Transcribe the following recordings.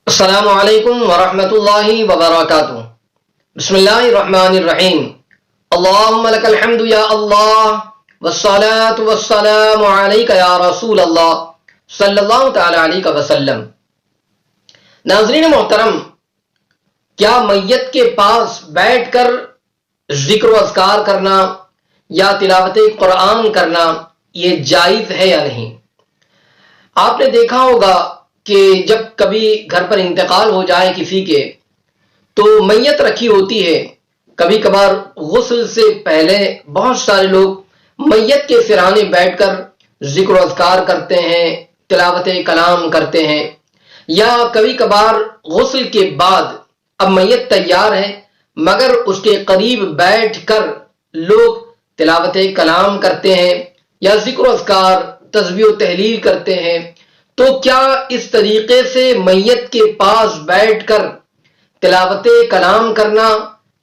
السلام علیکم ورحمۃ اللہ وبرکاتہ۔ بسم اللہ الرحمن الرحیم۔ اللہم لک الحمد یا اللہ والصلاة والسلام علیک یا رسول اللہ صلی اللہ تعالی علیہ وسلم۔ ناظرین محترم، کیا میت کے پاس بیٹھ کر ذکر و اذکار کرنا یا تلاوت قرآن کرنا یہ جائز ہے یا نہیں؟ آپ نے دیکھا ہوگا کہ جب کبھی گھر پر انتقال ہو جائے کسی کے تو میت رکھی ہوتی ہے، کبھی کبھار غسل سے پہلے بہت سارے لوگ میت کے سرانے بیٹھ کر ذکر و اذکار کرتے ہیں، تلاوت کلام کرتے ہیں، یا کبھی کبھار غسل کے بعد اب میت تیار ہے مگر اس کے قریب بیٹھ کر لوگ تلاوت کلام کرتے ہیں یا ذکر و اذکار تسبیح و تحلیل کرتے ہیں، تو کیا اس طریقے سے میت کے پاس بیٹھ کر تلاوت کلام کرنا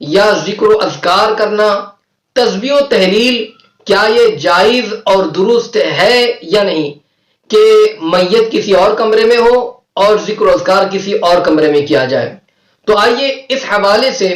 یا ذکر و اذکار کرنا، تسبیح و تحلیل، کیا یہ جائز اور درست ہے یا نہیں کہ میت کسی اور کمرے میں ہو اور ذکر و اذکار کسی اور کمرے میں کیا جائے؟ تو آئیے اس حوالے سے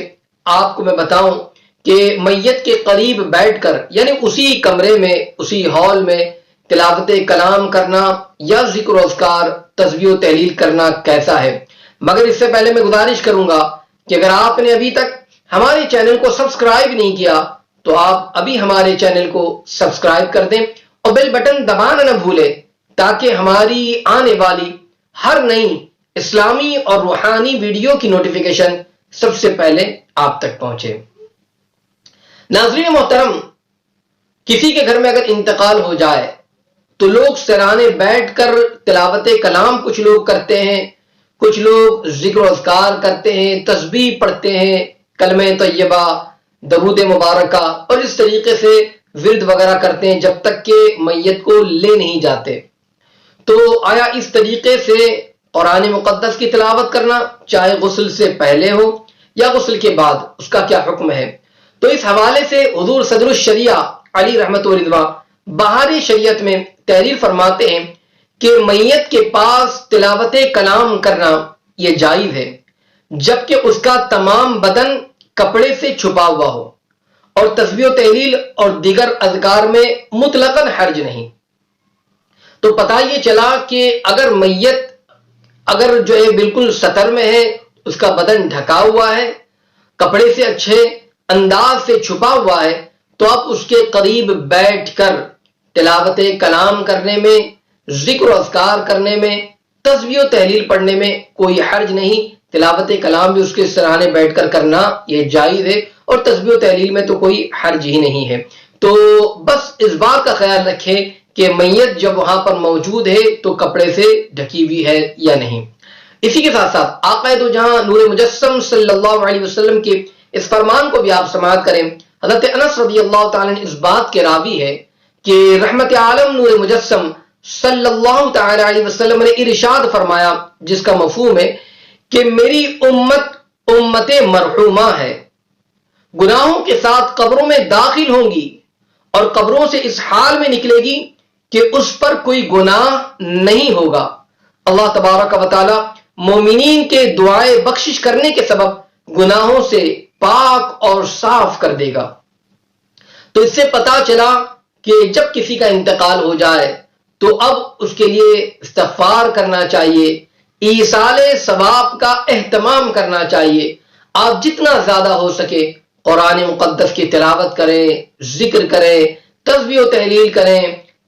آپ کو میں بتاؤں کہ میت کے قریب بیٹھ کر یعنی اسی کمرے میں اسی ہال میں تلاوت کلام کرنا یا ذکر و اذکار تسبیح و تحلیل کرنا کیسا ہے۔ مگر اس سے پہلے میں گزارش کروں گا کہ اگر آپ نے ابھی تک ہمارے چینل کو سبسکرائب نہیں کیا تو آپ ابھی ہمارے چینل کو سبسکرائب کر دیں اور بیل بٹن دبانا نہ بھولیں تاکہ ہماری آنے والی ہر نئی اسلامی اور روحانی ویڈیو کی نوٹیفیکیشن سب سے پہلے آپ تک پہنچے۔ ناظرین محترم، کسی کے گھر میں اگر انتقال ہو جائے تو لوگ سرانے بیٹھ کر تلاوت کلام کچھ لوگ کرتے ہیں، کچھ لوگ ذکر و اذکار کرتے ہیں، تسبیح پڑھتے ہیں، کلمہ طیبہ، درود مبارکہ، اور اس طریقے سے ورد وغیرہ کرتے ہیں جب تک کہ میت کو لے نہیں جاتے۔ تو آیا اس طریقے سے قرآن مقدس کی تلاوت کرنا چاہے غسل سے پہلے ہو یا غسل کے بعد، اس کا کیا حکم ہے؟ تو اس حوالے سے حضور صدر الشریعہ علی رحمت و رضوان بہار شریعت میں تحریر فرماتے ہیں کہ میت کے پاس تلاوت کلام کرنا یہ جائز ہے جبکہ اس کا تمام بدن کپڑے سے چھپا ہوا ہو، اور تسبیح و تحلیل اور دیگر اذکار میں مطلقاً حرج نہیں۔ تو پتہ یہ چلا کہ اگر میت جو ہے بالکل ستر میں ہے، اس کا بدن ڈھکا ہوا ہے، کپڑے سے اچھے انداز سے چھپا ہوا ہے، تو اب اس کے قریب بیٹھ کر تلاوت کلام کرنے میں، ذکر و اذکار کرنے میں، تسبیح و تحلیل پڑھنے میں کوئی حرج نہیں۔ تلاوت کلام بھی اس کے سرانے بیٹھ کر کرنا یہ جائز ہے اور تسبیح و تحلیل میں تو کوئی حرج ہی نہیں ہے۔ تو بس اس بات کا خیال رکھیں کہ میت جب وہاں پر موجود ہے تو کپڑے سے ڈھکی ہوئی ہے یا نہیں۔ اسی کے ساتھ ساتھ آقا دو جہاں نور مجسم صلی اللہ علیہ وسلم کے اس فرمان کو بھی آپ سماعت کریں۔ حضرت انس رضی اللہ تعالیٰ عنہ اس بات کے راوی ہے کہ رحمت عالم نور مجسم صلی اللہ تعالی علیہ وسلم نے ارشاد فرمایا، جس کا مفہوم ہے کہ میری امت مرحومہ ہے، گناہوں کے ساتھ قبروں میں داخل ہوں گی اور قبروں سے اس حال میں نکلے گی کہ اس پر کوئی گناہ نہیں ہوگا۔ اللہ تبارک و تعالی مومنین کے دعائے بخشش کرنے کے سبب گناہوں سے پاک اور صاف کر دے گا۔ تو اس سے پتا چلا کہ جب کسی کا انتقال ہو جائے تو اب اس کے لیے استغفار کرنا چاہیے، ایصال ثواب کا اہتمام کرنا چاہیے۔ آپ جتنا زیادہ ہو سکے قرآن مقدس کی تلاوت کریں، ذکر کریں، تسبیح و تحلیل کریں،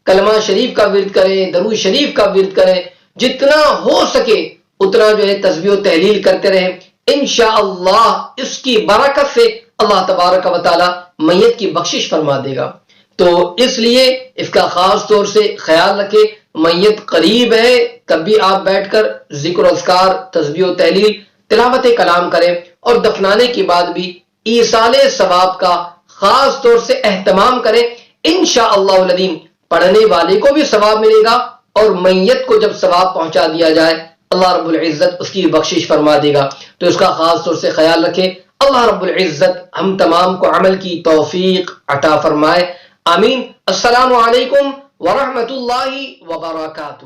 کلمہ شریف کا ورد کریں، درود شریف کا ورد کریں، جتنا ہو سکے اتنا جو ہے تسبیح و تحلیل کرتے رہیں۔ انشاءاللہ اس کی برکت سے اللہ تبارک و تعالی میت کی بخشش فرما دے گا۔ تو اس لیے اس کا خاص طور سے خیال رکھیں، میت قریب ہے تب بھی آپ بیٹھ کر ذکر و اذکار، تسبیح و تحلیل، تلاوت کلام کریں، اور دفنانے کے بعد بھی ایصال ثواب کا خاص طور سے اہتمام کریں۔ انشاءاللہ العظیم پڑھنے والے کو بھی ثواب ملے گا اور میت کو جب ثواب پہنچا دیا جائے اللہ رب العزت اس کی بخشش فرما دے گا۔ تو اس کا خاص طور سے خیال رکھیں۔ اللہ رب العزت ہم تمام کو عمل کی توفیق عطا فرمائے، آمین۔ السلام علیکم ورحمۃ اللہ وبرکاتہ۔